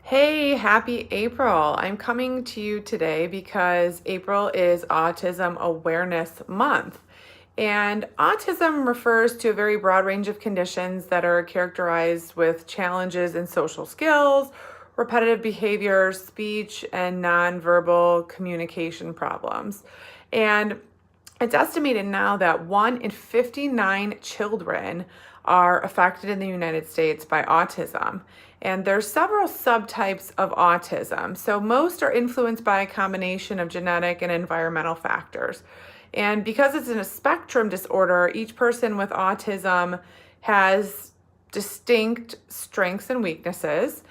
Hey, happy April. I'm coming to you today because April is Autism Awareness Month. And autism refers to a very broad range of conditions that are characterized with challenges in social skills, repetitive behaviors, speech, and nonverbal communication problems. And it's estimated now that 1 in 59 children are affected in the United States by autism. And there's several subtypes of autism. So most are influenced by a combination of genetic and environmental factors. And because it's in a spectrum disorder, each person with autism has distinct strengths and weaknesses,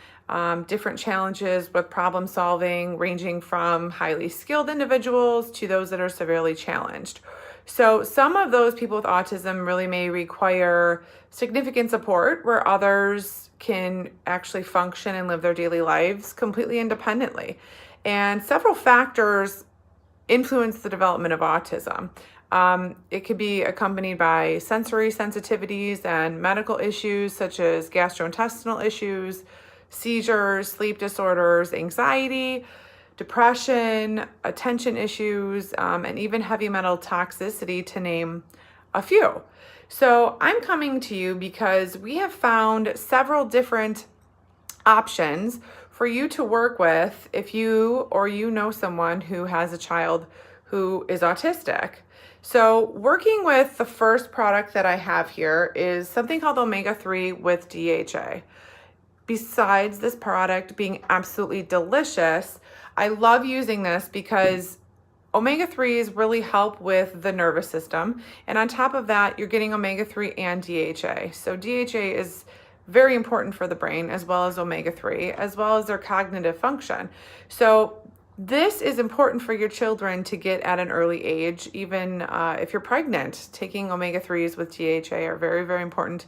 different challenges with problem solving, ranging from highly skilled individuals to those that are severely challenged. So, some of those people with autism really may require significant support, where others can actually function and live their daily lives completely independently. And several factors influence the development of autism. It could be accompanied by sensory sensitivities and medical issues such as gastrointestinal issues, seizures, sleep disorders, anxiety, depression, attention issues, and even heavy metal toxicity, to name a few. So I'm coming to you because we have found several different options for you to work with if you or you know someone who has a child who is autistic. So working with the first product that I have here is something called omega-3 with DHA. Besides this product being absolutely delicious, I love using this because omega-3s really help with the nervous system. And on top of that, you're getting omega-3 and DHA. So DHA is very important for the brain, as well as omega-3, as well as their cognitive function. So this is important for your children to get at an early age. Even if you're pregnant, taking omega-3s with DHA are very, very important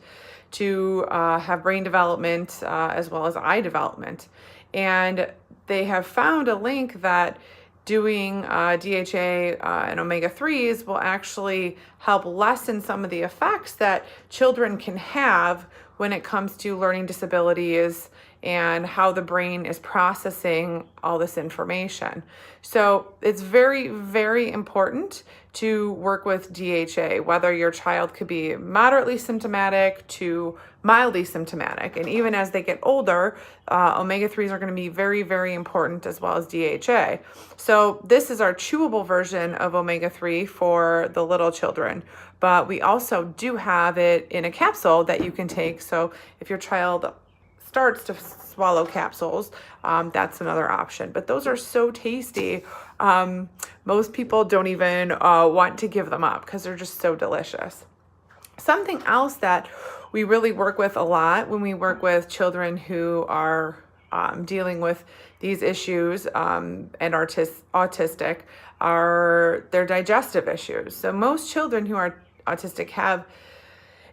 to have brain development as well as eye development. And they have found a link that doing DHA and omega-3s will actually help lessen some of the effects that children can have when it comes to learning disabilities and how the brain is processing all this information. So it's very, very important to work with DHA, whether your child could be moderately symptomatic to mildly symptomatic. And even as they get older, omega-3s are going to be very, very important, as well as DHA. So this is our chewable version of omega-3 for the little children. But we also do have it in a capsule that you can take. So if your child starts to swallow capsules, that's another option. But those are so tasty. Most people don't even want to give them up because they're just so delicious. Something else that we really work with a lot when we work with children who are dealing with these issues and autistic are their digestive issues. So most children who are autistic have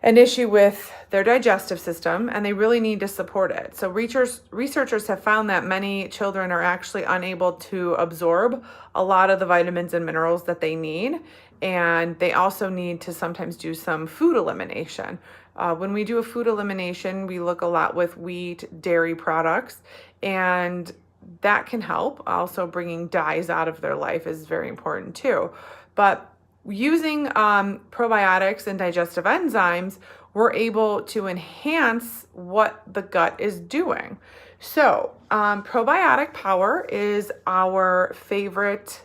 an issue with their digestive system, and they really need to support it. So researchers have found that many children are actually unable to absorb a lot of the vitamins and minerals that they need, and they also need to sometimes do some food elimination. When we do a food elimination, we look a lot with wheat, dairy products, and that can help. Also, bringing dyes out of their life is very important too. But using probiotics and digestive enzymes, we're able to enhance what the gut is doing. So probiotic power is our favorite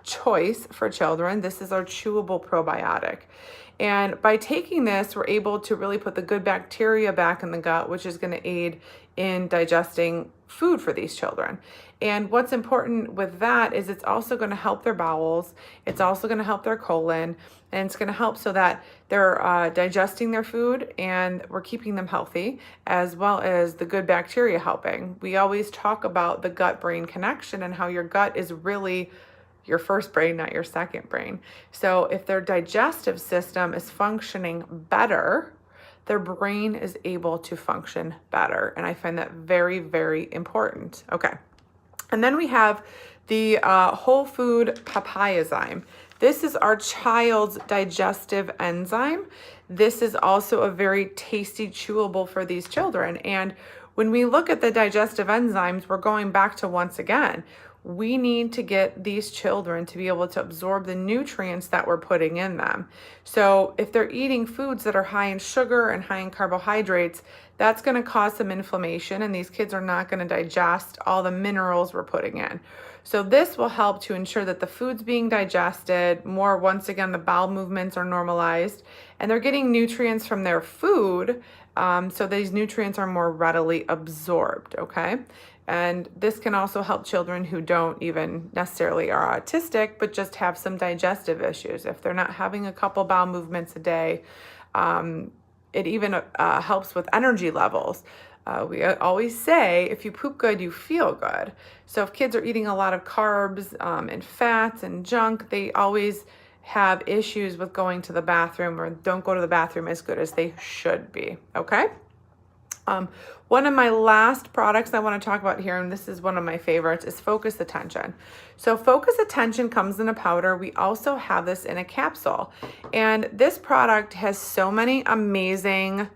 choice for children. This is our chewable probiotic. And by taking this, we're able to really put the good bacteria back in the gut, which is going to aid in digesting food for these children. And what's important with that is it's also going to help their bowels. It's also going to help their colon, and it's going to help so that they're digesting their food and we're keeping them healthy, as well as the good bacteria helping. We always talk about the gut-brain connection and how your gut is really your first brain, not your second brain. So if their digestive system is functioning better, their brain is able to function better. And I find that very, very important. Okay. And then we have the whole food papayazyme. This is our child's digestive enzyme. This is also a very tasty chewable for these children. And when we look at the digestive enzymes, we're going back to, once again, we need to get these children to be able to absorb the nutrients that we're putting in them. So if they're eating foods that are high in sugar and high in carbohydrates, that's going to cause some inflammation, and these kids are not going to digest all the minerals we're putting in. So this will help to ensure that the food's being digested more. Once again, the bowel movements are normalized, and they're getting nutrients from their food, so these nutrients are more readily absorbed, okay? And this can also help children who don't even necessarily are autistic, but just have some digestive issues. If they're not having a couple bowel movements a day, it even helps with energy levels. We always say, if you poop good, you feel good. So if kids are eating a lot of carbs and fats and junk, they always have issues with going to the bathroom, or don't go to the bathroom as good as they should be, okay? One of my last products I want to talk about here, and this is one of my favorites, is Focus Attention. So Focus Attention comes in a powder. We also have this in a capsule. And this product has so many amazing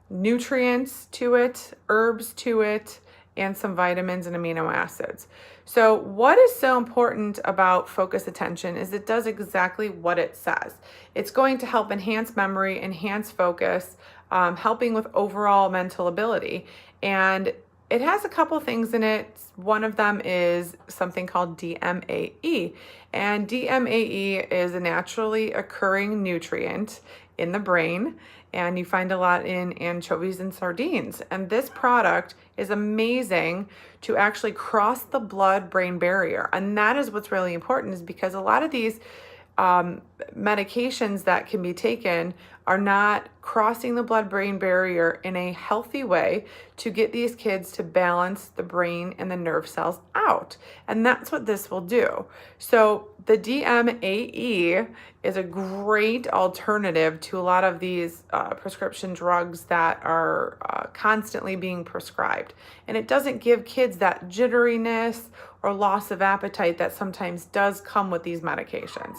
nutrients to it, herbs to it, and some vitamins and amino acids. So what is so important about Focus Attention is it does exactly what it says. It's going to help enhance memory, enhance focus, helping with overall mental ability. And it has a couple things in it. One of them is something called DMAE. And DMAE is a naturally occurring nutrient in the brain, and you find a lot in anchovies and sardines. And this product is amazing to actually cross the blood-brain barrier. And that is what's really important, is because a lot of these medications that can be taken are not crossing the blood-brain barrier in a healthy way to get these kids to balance the brain and the nerve cells out. And that's what this will do. So the DMAE is a great alternative to a lot of these prescription drugs that are constantly being prescribed. And it doesn't give kids that jitteriness or loss of appetite that sometimes does come with these medications.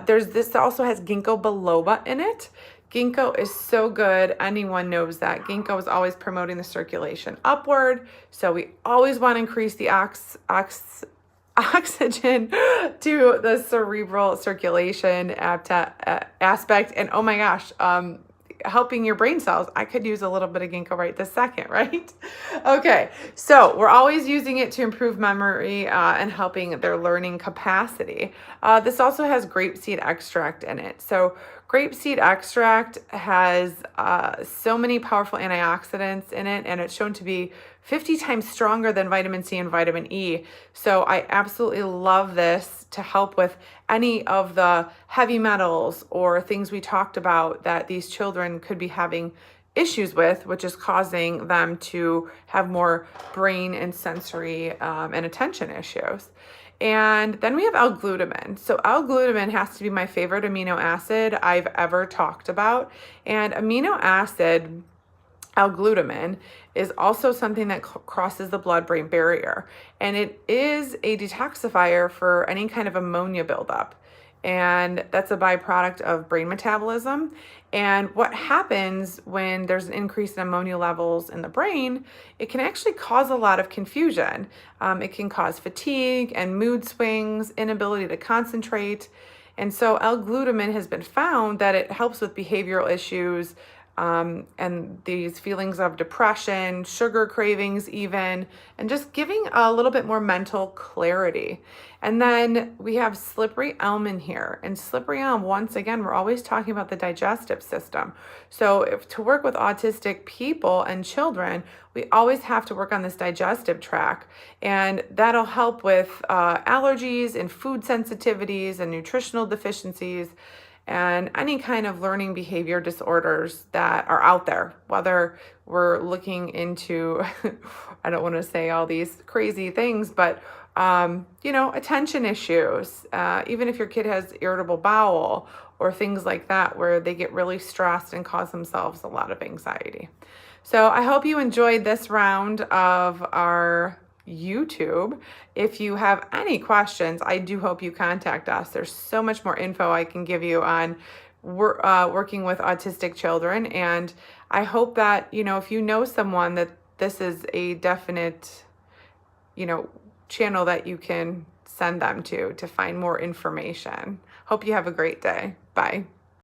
This also has ginkgo biloba in it. Ginkgo is so good. Anyone knows that. Ginkgo is always promoting the circulation upward. So we always want to increase the oxygen to the cerebral circulation aspect. And oh my gosh, helping your brain cells. I could use a little bit of ginkgo right this second, right? Okay, so we're always using it to improve memory and helping their learning capacity. This also has grapeseed extract in it. So grapeseed extract has so many powerful antioxidants in it, and it's shown to be 50 times stronger than vitamin C and vitamin E. So I absolutely love this to help with any of the heavy metals or things we talked about that these children could be having issues with, which is causing them to have more brain and sensory and attention issues. And then we have L-glutamine. So L-glutamine has to be my favorite amino acid I've ever talked about. And amino acid, L-glutamine, is also something that crosses the blood-brain barrier. And it is a detoxifier for any kind of ammonia buildup. And that's a byproduct of brain metabolism. And what happens when there's an increase in ammonia levels in the brain, it can actually cause a lot of confusion. It can cause fatigue and mood swings, inability to concentrate. And so L-glutamine has been found that it helps with behavioral issues, and these feelings of depression, sugar cravings even, and just giving a little bit more mental clarity. And then we have slippery elm in here. And slippery elm, once again, we're always talking about the digestive system. So to work with autistic people and children, we always have to work on this digestive tract. And that'll help with allergies and food sensitivities and nutritional deficiencies and any kind of learning behavior disorders that are out there, whether we're looking into, I don't want to say all these crazy things, but, attention issues, even if your kid has irritable bowel or things like that, where they get really stressed and cause themselves a lot of anxiety. So I hope you enjoyed this round of our YouTube. If you have any questions, I do hope you contact us. There's so much more info I can give you on working with autistic children. And I hope that, if you know someone that this is a definite, you know, channel that you can send them to find more information. Hope you have a great day. Bye.